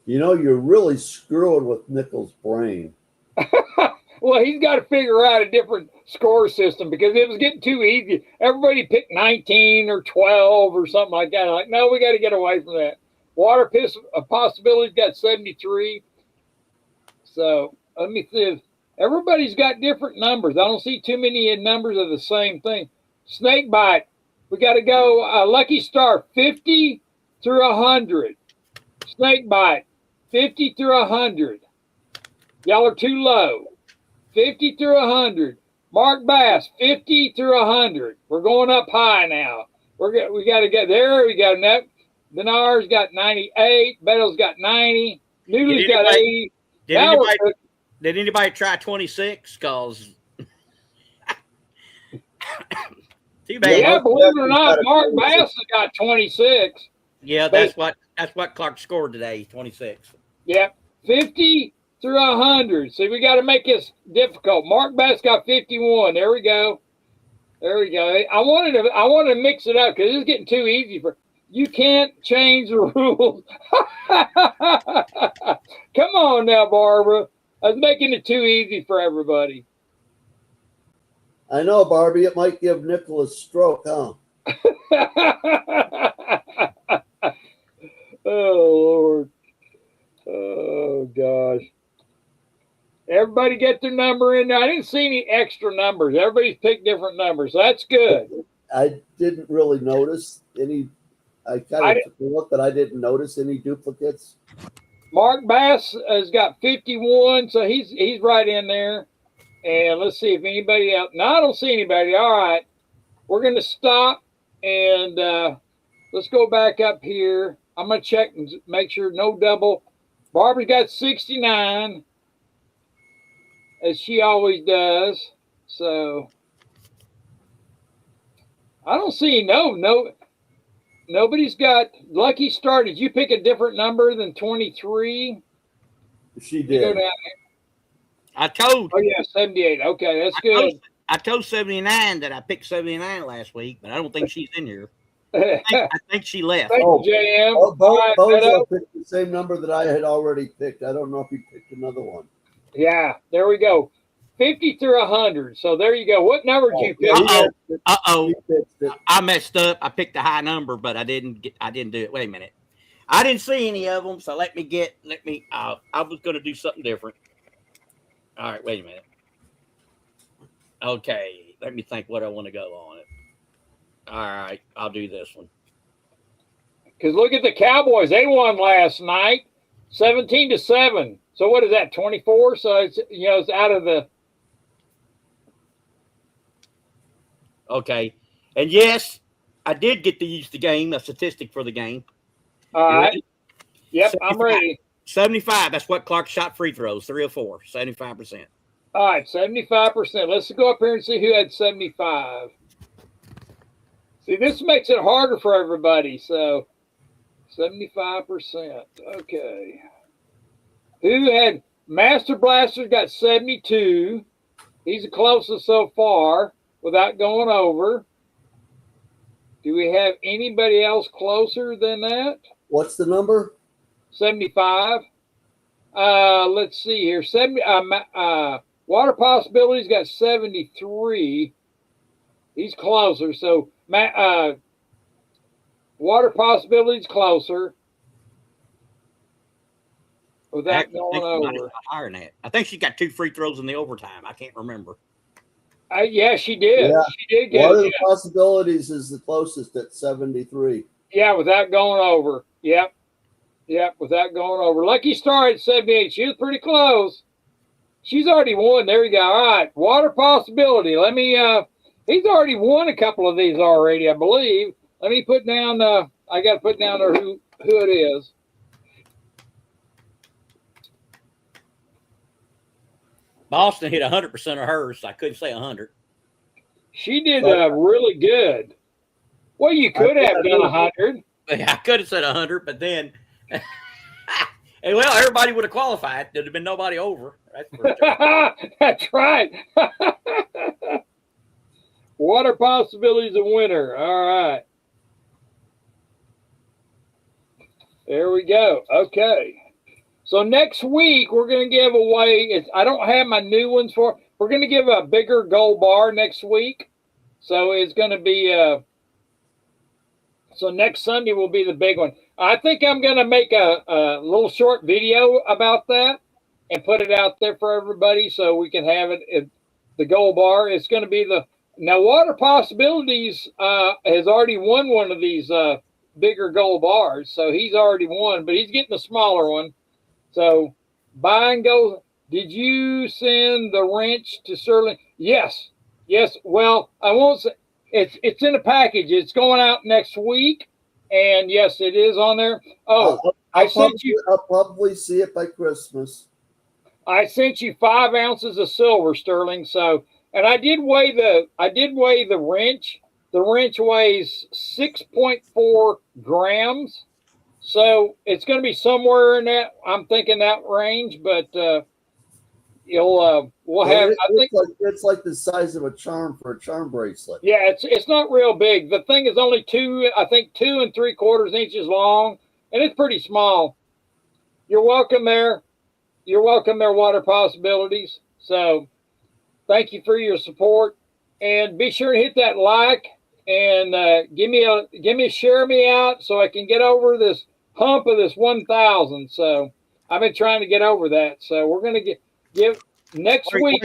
You know, you're really screwing with Nickel's brain. Well, he's got to figure out a different score system because it was getting too easy. Everybody picked 19 or 12 or something like that. Like, no, we got to get away from that. Water possibilities got 73. So let me see if everybody's got different numbers. I don't see too many numbers of the same thing. Snake bite. We got to go Lucky Star 50 through 100. Snake bite 50 through 100. Y'all are too low. 50 through 100. Mark Bass, 50 through 100. We're going up high now. We got to get there. We got enough. Denar's got 98. Bettel's got 90. Noodle's got 80. Did anybody try 26? Because too bad. Yeah, believe it or not, Mark Bass has got 26. Yeah, that's what Clark scored today, 26. Yeah, 50 through 100. See, we got to make this difficult. Mark Bass got 51. There we go. There we go. I wanted to mix it up because it's getting too easy for. You can't change the rules. Come on now, Barbara. I was making it too easy for everybody. I know, Barbie. It might give Nickel a stroke, huh? Oh, Lord. Oh, gosh. Everybody get their number in there. I didn't see any extra numbers. Everybody's picked different numbers. So that's good. I didn't really notice any. I kind of took a look, but I didn't notice any duplicates. Mark Bass has got 51, so he's right in there. And let's see if anybody else. No, I don't see anybody. All right. We're going to stop and let's go back up here. I'm going to check and make sure no double. Barbara's got 69, as she always does. So I don't see nobody's got Lucky Star. Did you pick a different number than 23? She did. Go down there. I told. Oh yeah, 78. Okay, that's good. I told 79 that I picked 79 last week, but I don't think she's in here. I think she left. Thank you, JM. Bozo picked the same number that I had already picked. I don't know if he picked another one. Yeah, there we go. 50 through 100. So there you go. What number did you pick? Uh-oh. I messed up. I picked a high number, but I didn't do it. Wait a minute. I didn't see any of them, so I was going to do something different. All right, wait a minute. Okay, let me think what I want to go on it. All right, I'll do this one. Because look at the Cowboys. They won last night, 17-7. So what is that, 24? So it's out of the. Okay, and yes, I did get to use the game, a statistic for the game. All right. Yep, 75. I'm ready. 75. That's what Clark shot free throws. 3 of 4. 75%. All right, 75%. Let's go up here and see who had 75. See, this makes it harder for everybody. So 75%. Okay. Who had Master Blaster got 72. He's the closest so far without going over. Do we have anybody else closer than that? What's the number? 75. Let's see here. Water Possibilities got 73. He's closer. So Water Possibilities closer. Without going over. Higher than that. I think she got 2 free throws in the overtime. I can't remember. Yeah, she did. Yeah. She did get Water Possibilities is the closest at 73. Yeah, without going over. Yep, without going over. Lucky Star at 78. She was pretty close. She's already won. There you go. All right, Water Possibility. Let me. He's already won a couple of these already, I believe. Let me put down. I got to put down there who it is. Boston hit 100% of hers. So I couldn't say 100. She did really good. Well, you could have done 100. I could have said 100, but then, and well, everybody would have qualified. There'd have been nobody over. That's right. Water possibilities of winter. All right. There we go. Okay. So next week we're going to give away. I don't have my new ones for. We're going to give a bigger gold bar next week. So it's going to be. So next Sunday will be the big one. I think I'm going to make a little short video about that and put it out there for everybody so we can have it. The gold bar. It's going to be now Water Possibilities has already won one of these bigger gold bars, so he's already won, but he's getting a smaller one. So buy and go. Did you send the wrench to Sterling? Yes. Well, I won't say it's in a package. It's going out next week, and yes, it is on there. Oh, I sent you. I'll probably see it by Christmas. I sent you 5 ounces of silver, Sterling. So, and I did weigh the wrench. The wrench weighs 6.4 grams. So it's going to be somewhere in that. I'm thinking that range, but we'll have. I think it's like the size of a charm for a charm bracelet. Yeah, it's not real big. The thing is only 2 3/4 inches long, and it's pretty small. You're welcome there. You're welcome there, Water Possibilities. So thank you for your support, and be sure to hit that like and give me a share me out so I can get over this hump of this 1,000. So I've been trying to get over that. So we're gonna give next week.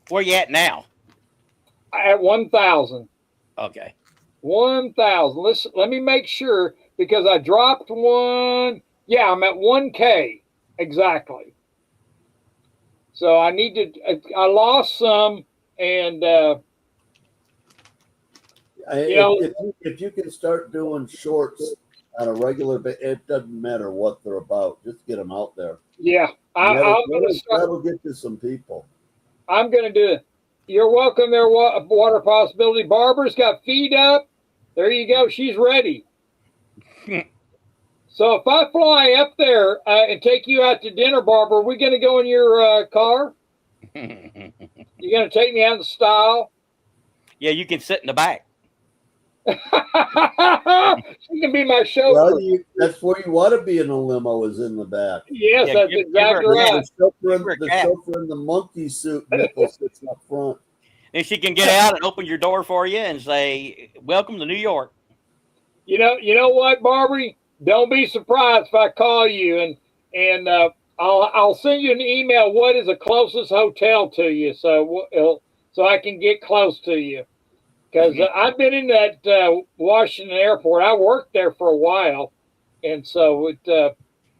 Where you at now? At 1,000. Okay. 1,000. Let me make sure because I dropped one. Yeah, I'm at 1K exactly. So I need to. I lost some, and if you can start doing shorts on a regular basis, it doesn't matter what they're about. Just get them out there. Yeah, that'll get to some people. I'm going to do it. You're welcome there, Water Possibility. Barbara's got feet up. There you go. She's ready. So if I fly up there and take you out to dinner, Barbara, are we going to go in your car? You going to take me out in style? Yeah, you can sit in the back. She can be my chauffeur. Well, that's where you want to be in a limo, is in the back. Yes, that's exactly right. The chauffeur in the monkey suit nickel sits up front. And she can get out and open your door for you and say, "Welcome to New York." You know what, Barbara? Don't be surprised if I call you and I'll send you an email. What is the closest hotel to you, so I can get close to you? Because I've been in that Washington airport. I worked there for a while, and so when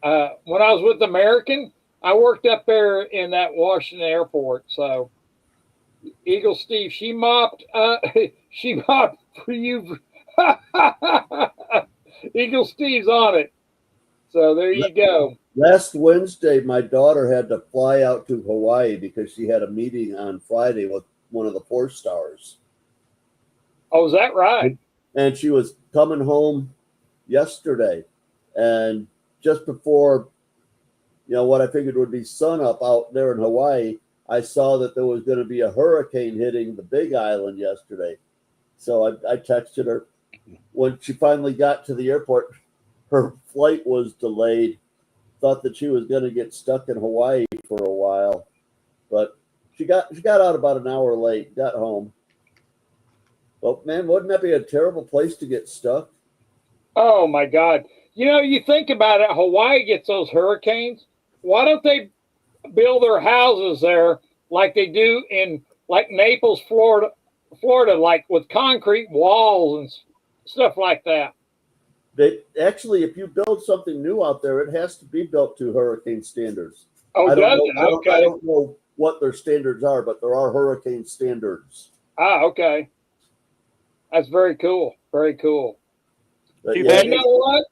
I was with American, I worked up there in that Washington airport. So Eagle Steve, she mopped for you. Eagle Steve's on it. So there you go. Last Wednesday, my daughter had to fly out to Hawaii because she had a meeting on Friday with one of the 4-stars. Oh, is that right? And she was coming home yesterday. And just before, what I figured would be sun up out there in Hawaii, I saw that there was going to be a hurricane hitting the Big Island yesterday. So I texted her. When she finally got to the airport, her flight was delayed. Thought that she was going to get stuck in Hawaii for a while, but she got out about an hour late. Got home. Well, man, wouldn't that be a terrible place to get stuck? Oh my God! You think about it. Hawaii gets those hurricanes. Why don't they build their houses there like they do in Naples, Florida, like with concrete walls and stuff like that? Actually, if you build something new out there, it has to be built to hurricane standards. Oh, does it? Okay. I don't know what their standards are, but there are hurricane standards. Ah, okay. That's very cool. Very cool. But Too yeah, bad. You know what?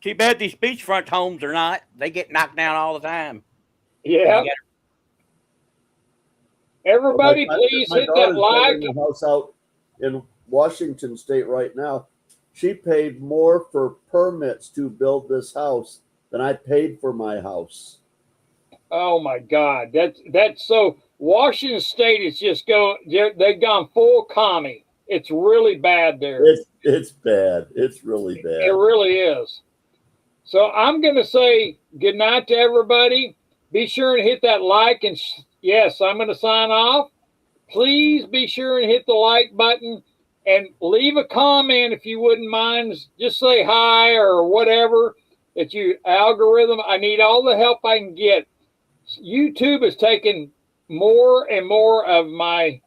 Too bad these beachfront homes are not. They get knocked down all the time. Yeah. Everybody, please hit that like. My house out in Washington State right now. She paid more for permits to build this house than I paid for my house. Oh my God, that's so. Washington State is just they've gone full commie. It's really bad there. It's bad. It's really bad. It really is. So I'm going to say good night to everybody. Be sure and hit that like. And yes, I'm going to sign off. Please be sure and hit the like button and leave a comment if you wouldn't mind. Just say hi or whatever that you algorithm. I need all the help I can get. YouTube is taking more and more of my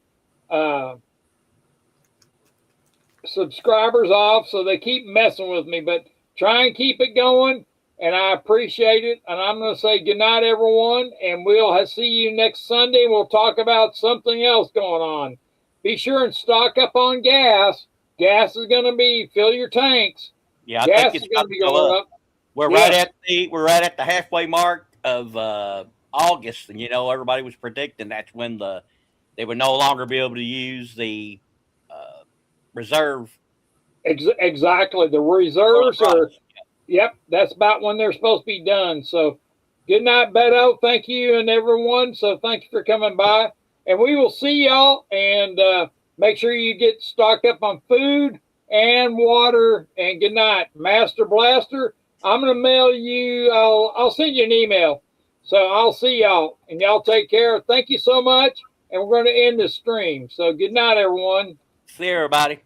subscribers off, so they keep messing with me, but try and keep it going, and I appreciate it. And I'm going to say good night, everyone, and we'll see you next Sunday. We'll talk about something else going on. Be sure and stock up on gas. Gas is going to be, fill your tanks. Yeah, I gas think is going to be going up. We're right at the halfway mark of August, and everybody was predicting that's when they would no longer be able to use the reserve. Exactly, the reserves are. Yep, that's about when they're supposed to be done. So, good night, Beto. Thank you and everyone. So, thank you for coming by, and we will see y'all. And make sure you get stocked up on food and water. And good night, Master Blaster. I'm gonna mail you. I'll send you an email. So I'll see y'all, and y'all take care. Thank you so much, and we're going to end this stream. So good night, everyone. See you, everybody.